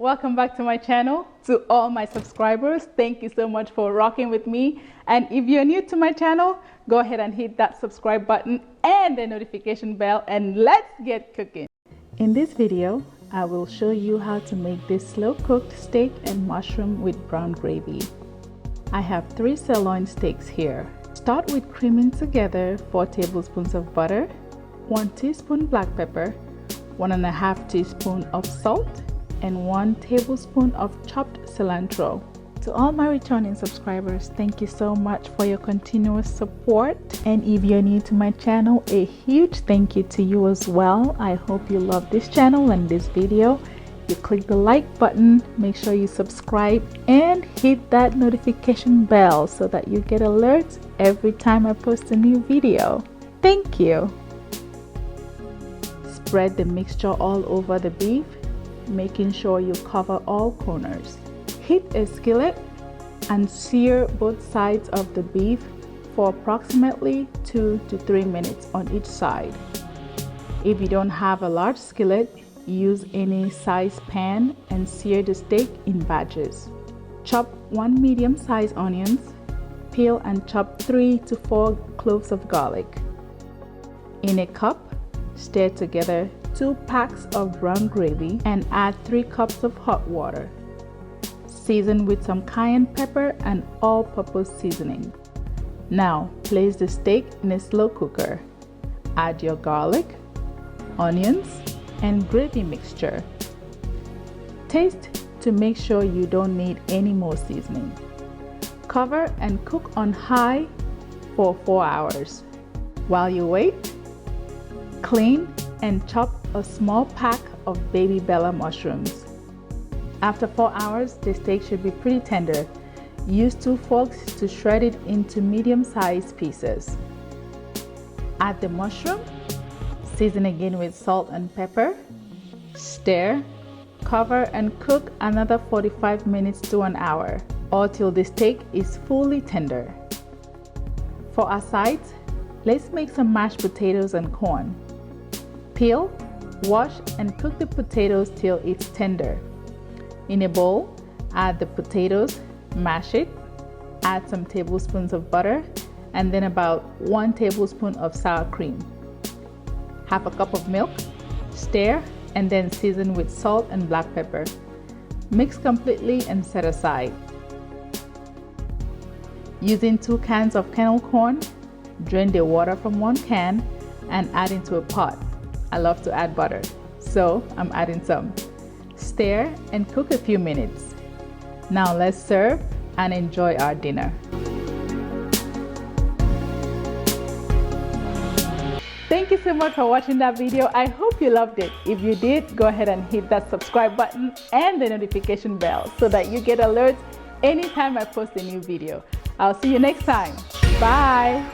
Welcome back to my channel. To all my subscribers, thank you so much for rocking with me. And if you're new to my channel, go ahead and hit that subscribe button and the notification bell, and let's get cooking. In this video, I will show you how to make this slow cooked steak and mushroom with brown gravy. I have 3 sirloin steaks here. Start with creaming together 4 tablespoons of butter, 1 teaspoon black pepper, 1.5 teaspoon of salt, and 1 tablespoon of chopped cilantro. To all my returning subscribers, thank you so much for your continuous support. And if you're new to my channel, a huge thank you to you as well. I hope you love this channel and this video. You click the like button, make sure you subscribe and hit that notification bell so that you get alerts every time I post a new video. Thank you. Spread the mixture all over the beef, making sure you cover all corners. Heat a skillet and sear both sides of the beef for approximately 2 to 3 minutes on each side. If you don't have a large skillet, use any size pan and sear the steak in batches. Chop 1 medium-sized onions, peel and chop 3 to 4 cloves of garlic. In a cup, stir together 2 packs of brown gravy and add 3 cups of hot water. Season with some cayenne pepper and all-purpose seasoning. Now place the steak in a slow cooker. Add your garlic, onions, and gravy mixture. Taste to make sure you don't need any more seasoning. Cover and cook on high for 4 hours. While you wait, clean and chop a small pack of baby bella mushrooms. After 4 hours, the steak should be pretty tender. Use 2 forks to shred it into medium-sized pieces. Add the mushroom, season again with salt and pepper, stir, cover and cook another 45 minutes to an hour or till the steak is fully tender. For our sides, let's make some mashed potatoes and corn. Peel, wash and cook the potatoes till it's tender. In a bowl, add the potatoes, mash it, add some tablespoons of butter, and then about 1 tablespoon of sour cream. Half a cup of milk, stir, and then season with salt and black pepper. Mix completely and set aside. Using 2 cans of kernel corn, drain the water from 1 can and add into a pot. I love to add butter, so I'm adding some. Stir and cook a few minutes. Now let's serve and enjoy our dinner. Thank you so much for watching that video. I hope you loved it. If you did, go ahead and hit that subscribe button and the notification bell so that you get alerts anytime I post a new video. I'll see you next time. Bye.